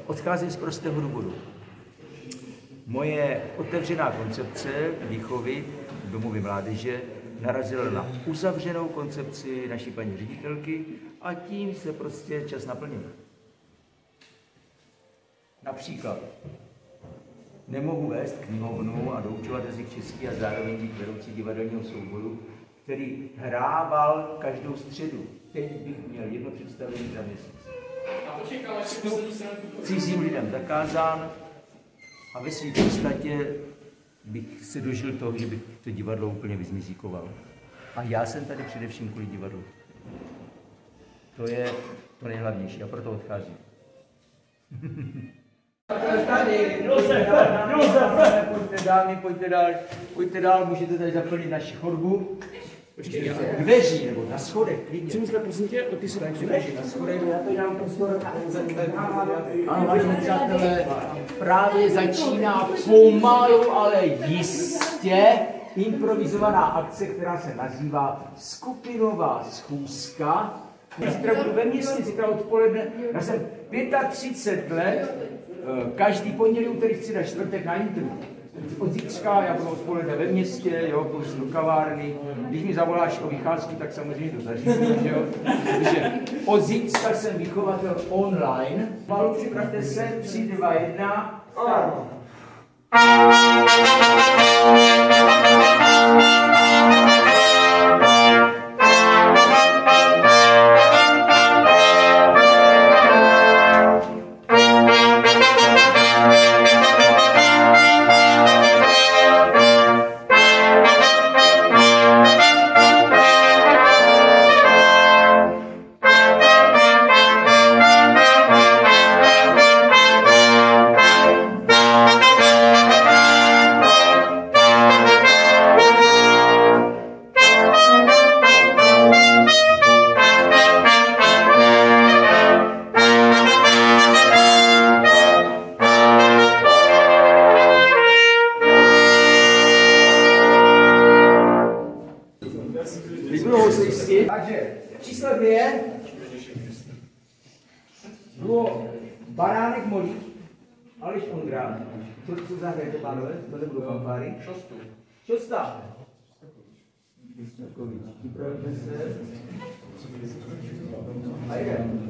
odcházím z prostého důvodu. Moje otevřená koncepce výchovy domovy mládeže narazila na uzavřenou koncepci naší paní ředitelky a tím se prostě čas naplnil. Například nemohu vést knihovnu a doučovat jazyk český a zároveň být vedoucí divadelního souboru, který hrával každou středu. Teď bych měl jedno představení za měsíc. Vstup cizím lidem zakázán a ve své podstatě bych se dožil toho, že bych to divadlo úplně vyzmizíkoval. A já jsem tady především kvůli divadlu. To je to nejhlavnější a proto odcházím. Pojďte dál, můžete tady zaplnit naši chodbu. Dveří, nebo na schodech, klidně. Co myslíte, prosím tě, o ty schodech? Na schodech, já to dám prostor. Ano, vážení přátelé, právě začíná pomalu, ale jistě improvizovaná akce, která se nazývá skupinová schůzka. Zítra budu ve městě, zítra odpoledne. Já jsem 35 let, každý pondělí, úterý, středa, čtvrtek na Intru. Od zítřka já budu odpoledne ve městě, jo, půjdu do kavárny. Když mi zavoláš o vycházky, tak samozřejmě to zařídím, že jo. Takže od zítřka jsem vychovatel online. Malu, připravte se, 3, 2, 1, start. Takže číslo 2 bylo Baránek Molík, Aleš Ondrák. Co zahrajete, pánové? To nebudu fanfáry. Šosta. Připravte se. A jdeme.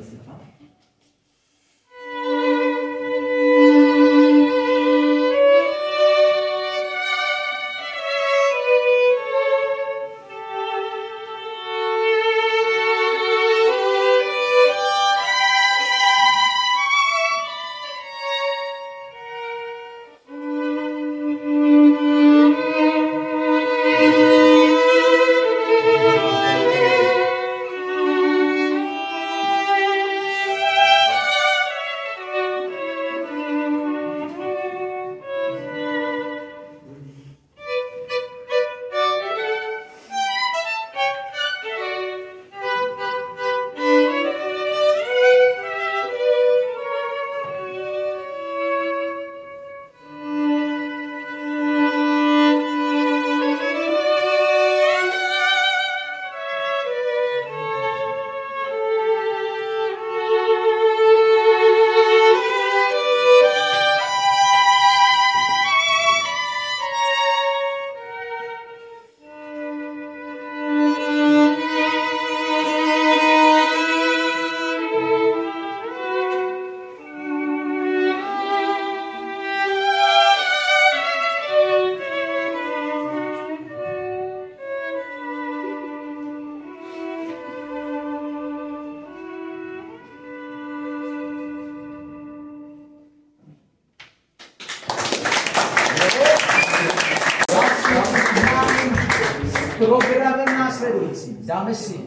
Programem následující. Dáme si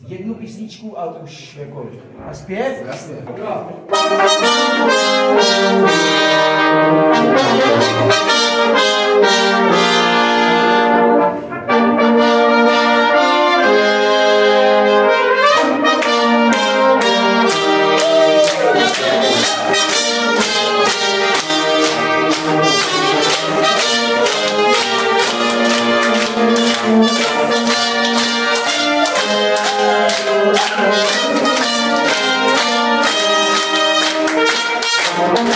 jednu písničku a už jako na zpěv. Jasně. Thank you.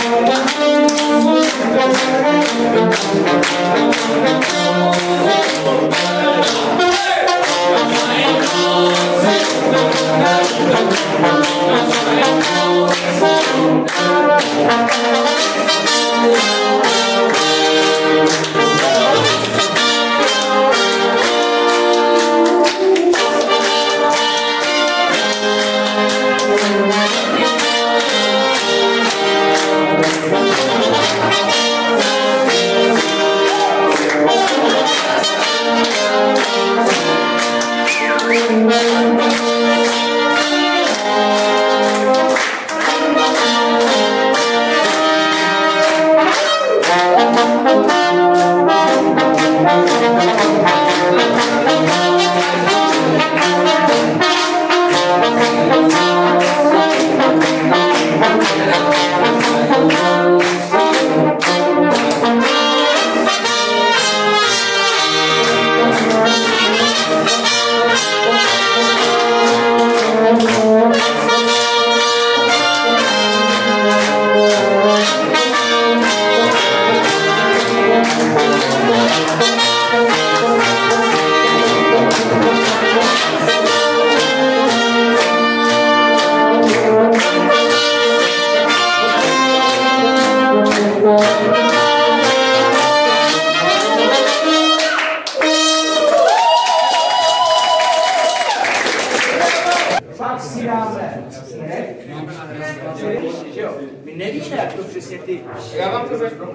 My nevíme, jak to přesně ty... Já vám to řeknu.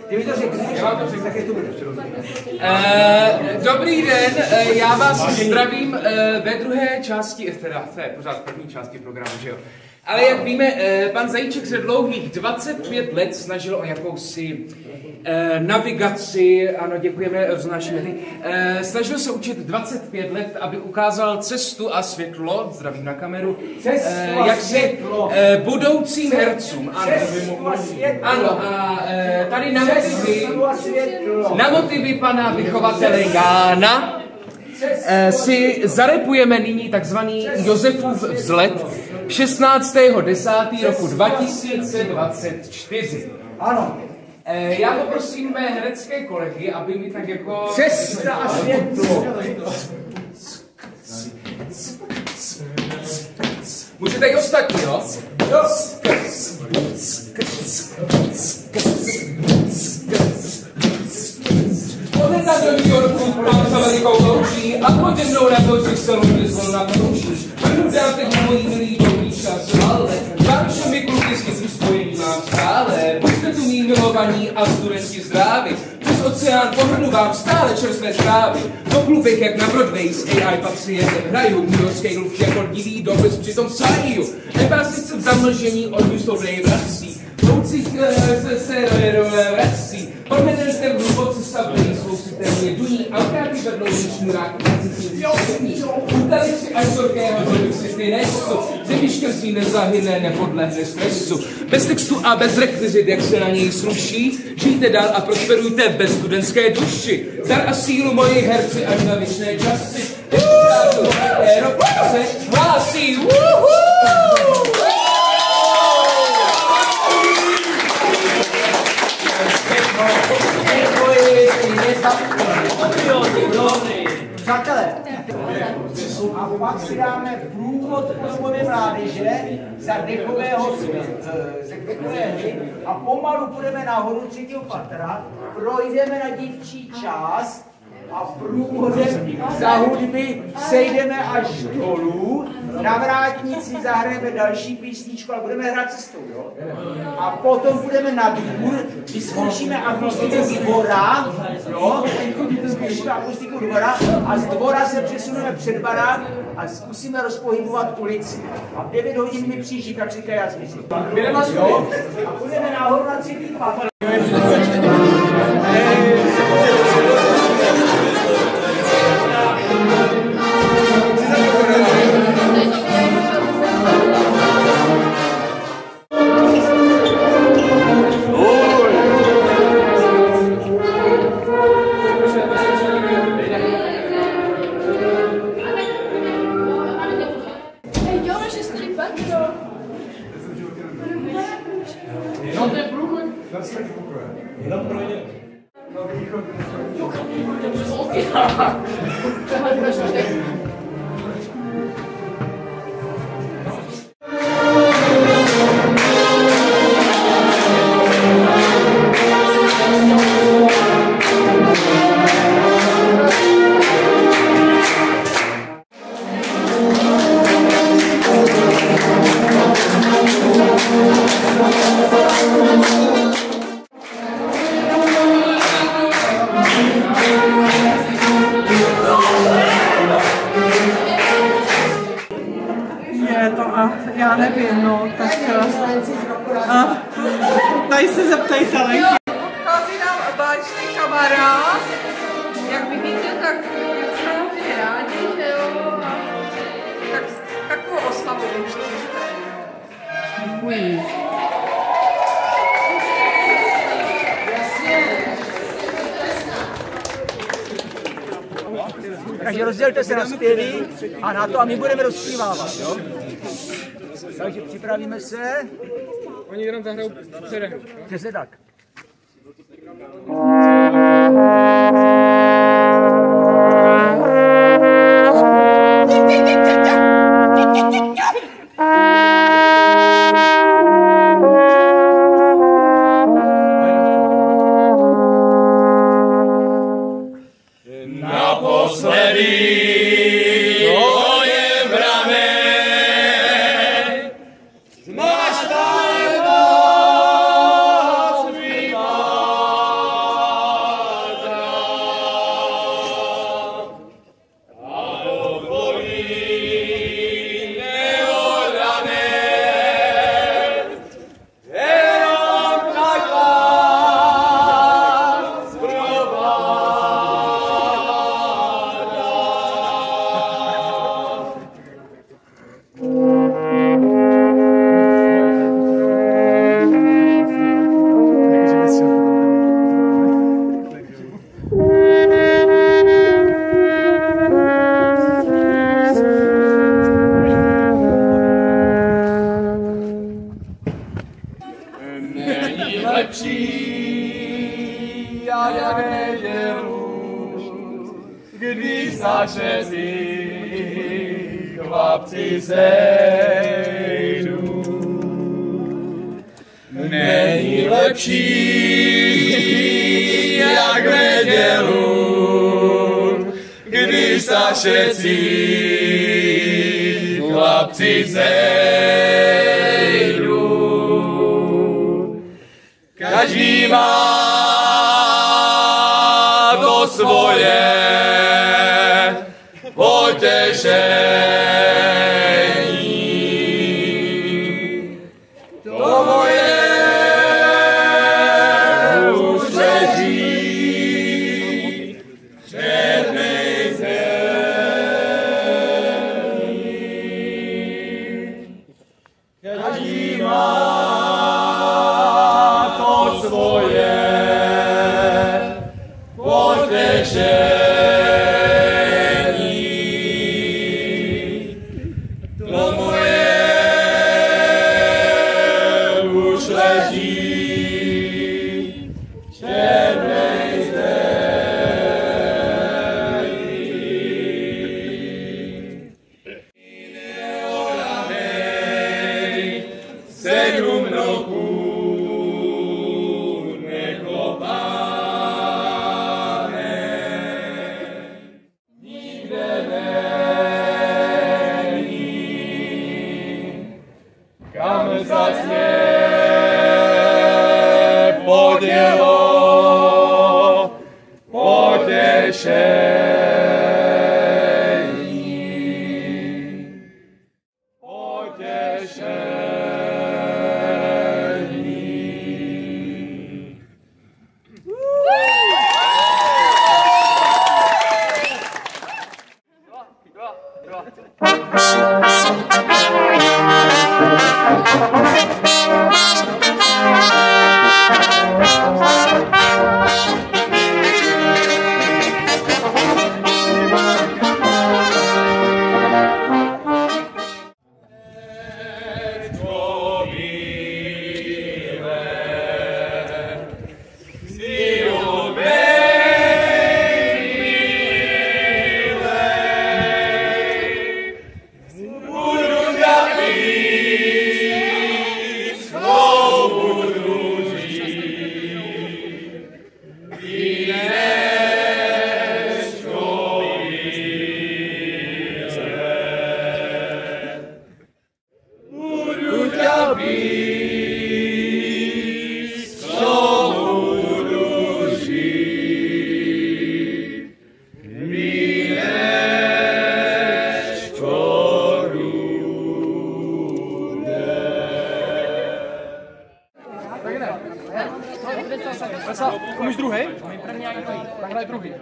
Ty mi to řekneš? Já vám to řeknu. Tak je to bude. Dobrý den, já vás zdravím ve druhé části, teda to je pořád první části programu, že jo? Ale jak víme, pan Zajíček se dlouhých 25 let snažil o jakousi navigaci, ano, děkujeme, roznášíme ty. Snažil se učit 25 let, aby ukázal cestu a světlo, zdravím na kameru, jak si budoucím hercům. Ano, a tady na motivy pana vychovatele Jána si zarepujeme nyní takzvaný Josefův vzlet 16.10. roku 2024. Ano. Já poprosím mé herecké kolegy, aby mi tak jako... Cesta a světlo. Můžete i ostatní, jo? Odleta do New Yorku, tam s Amerikou loučí a pojďte mnou na to, že se lidi zvolna porouší. Vrnu dám teď mojí milý dobrý čas, ale vám všemi kluky s tím spojení mám stále. Buďte tu mý milovaní a studenti zdraví. Přes oceán pohrnu vám stále čerstvé zprávy. Po klubech jak na Broadway s AI pacientem hraju. Newyorský luv jako divý dopis přitom sájí. Nepásnice v zamlžení od důstovnej vrací. Loucích se vrací. Podměnete v hluboce stavení svou systémně duní. Alkáty vednou niční rák. Utali si až zorkého, že bych si ty nesu. Řebiškem svý nezahyne, nepodlehne stresu. Bez textu a bez rekvizit, jak se na něj sluší. Žijte dál a prosperujte bez studentské duši. Dar a sílu moji herci až na věčné časy. Rok se hlásí. Přátelé, a pak si dáme průvod klubové mládeže za dechového hry a pomalu půjdeme nahoru 3. patra, projdeme na dívčí část a průvodem za hudby sejdeme až dolů, na vrátnici zahrajeme další písničku a budeme hrát cestou, jo? A potom půjdeme na dvůr, vyzkoušíme akustiku dvora, jo? Vyzkoušíme akustiku dvora a z dvora se přesuneme před barák a zkusíme rozpohybovat ulici. A v 9 hodin mi přijíždí taxika, já zmizím. Jo? A půjdeme nahoru na 3. patra. Já nevím, no, tak tady se zeptejte, Lenky. Odchází nám báječný kamarád. Jak vidíte, tak jsme hodně rádi, že jo? Tak takovou oslavu přijste. Děkuji. Takže rozdělte se na zpěvy a na to a my budeme rozpívávat, jo? Takže připravíme se. Oni jenom zahrajou předem. Přesně tak. Když naše chlapci sejdou. Není lepší jak v nedělu, když naše chlapci sejdou. Každý má to svoje potěšení. To moje už leží v černej zemi. Každý má to svoje potěšení. Umíš druhý? Tak hraj druhý.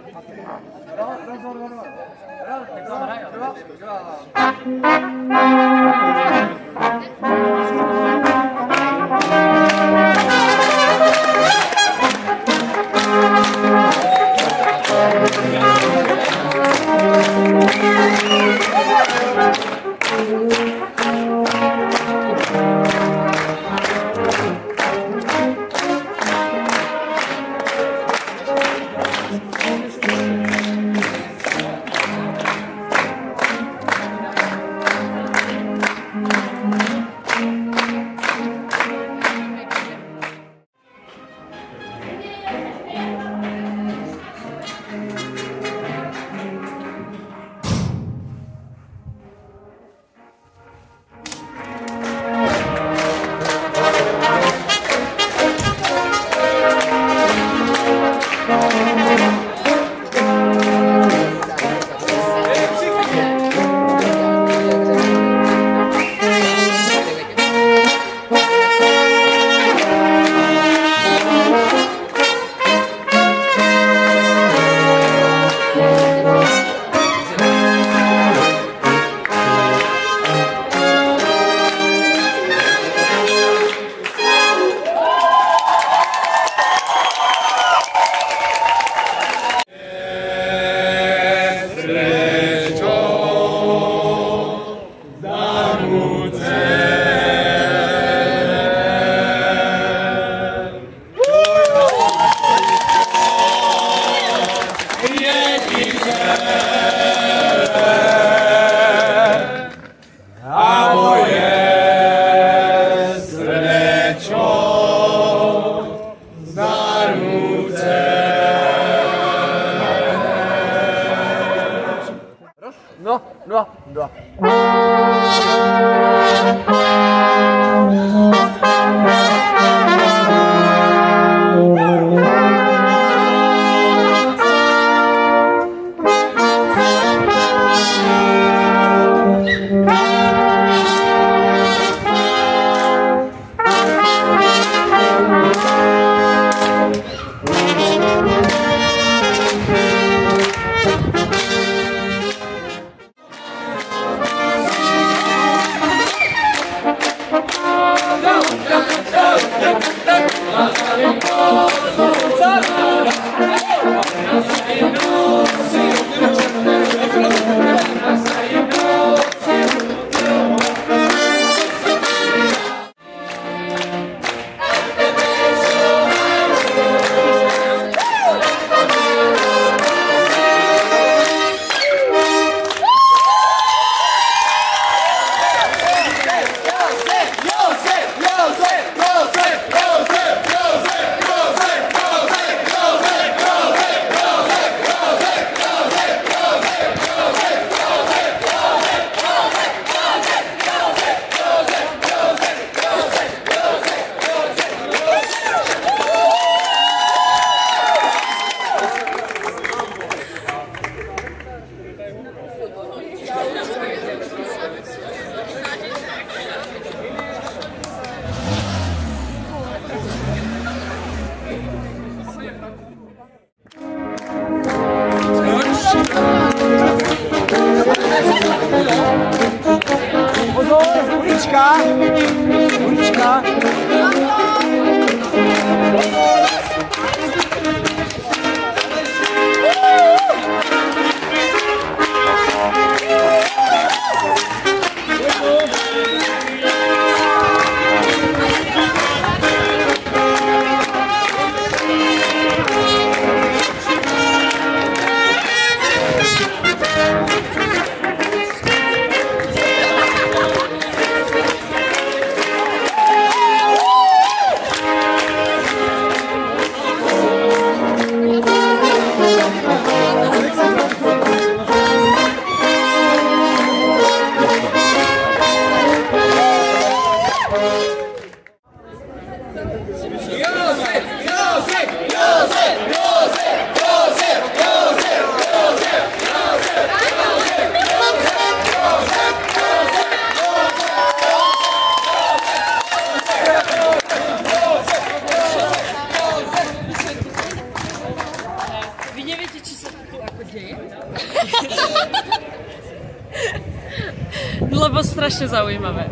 bylo strašně zaujímavé.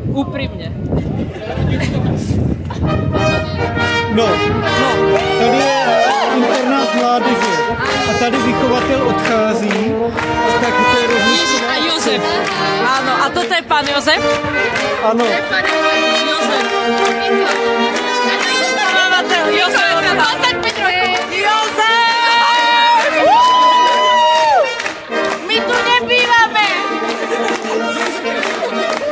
Úprimně. No, tady je internát mládeže a tady vychovatel odchází, tak to je Ježíš a Josef. Ano, a toto je pan Josef? Ano. Josef. Vychovatel Josef. 25 roků. Josef! My tu nebýváme. Josef!